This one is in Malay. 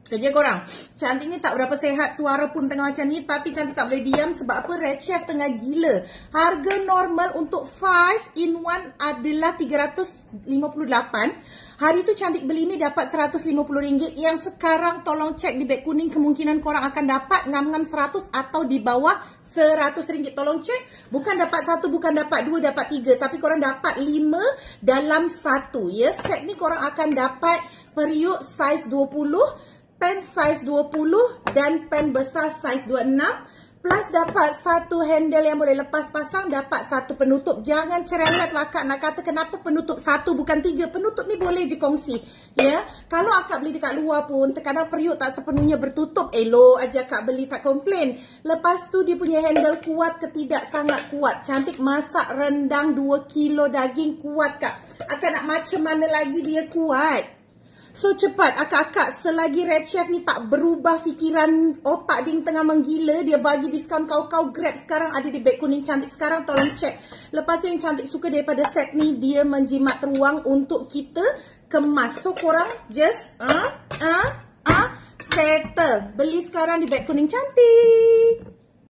Kerja korang. Cantik ni tak berapa sehat, suara pun tengah macam ni, tapi Cantik tak boleh diam. Sebab apa? Red Chef tengah gila. Harga normal untuk 5 in 1 adalah 358. Hari tu Cantik beli ni dapat RM150. Yang sekarang tolong cek di beg kuning, kemungkinan korang akan dapat ngam-ngam 100 atau di bawah RM100. Tolong cek. Bukan dapat 1, bukan dapat 2, dapat 3, tapi korang dapat 5 dalam 1. Ya, set ni korang akan dapat periuk saiz 20, pen saiz 20 dan pen besar saiz 26, plus dapat satu handle yang boleh lepas pasang, dapat satu penutup. Jangan cerewet lah Kak nak kata kenapa penutup 1 bukan 3. Penutup ni boleh je kongsi. Ya, kalau akak beli dekat luar pun terkadang periuk tak sepenuhnya bertutup. Elok aja akak beli, tak komplain. Lepas tu dia punya handle kuat ke tidak? Sangat kuat. Cantik masak rendang 2 kilo daging, kuat Kak. Akak nak macam mana lagi dia kuat? So cepat akak-akak, selagi Red Chef ni tak berubah fikiran otak dia tengah menggila, dia bagi diskaun kau-kau. Grab sekarang ada di beg kuning Cantik sekarang, tolong cek. Lepas tu yang Cantik suka daripada set ni, dia menjimat ruang untuk kita kemas. So korang just settle. Beli sekarang di beg kuning Cantik.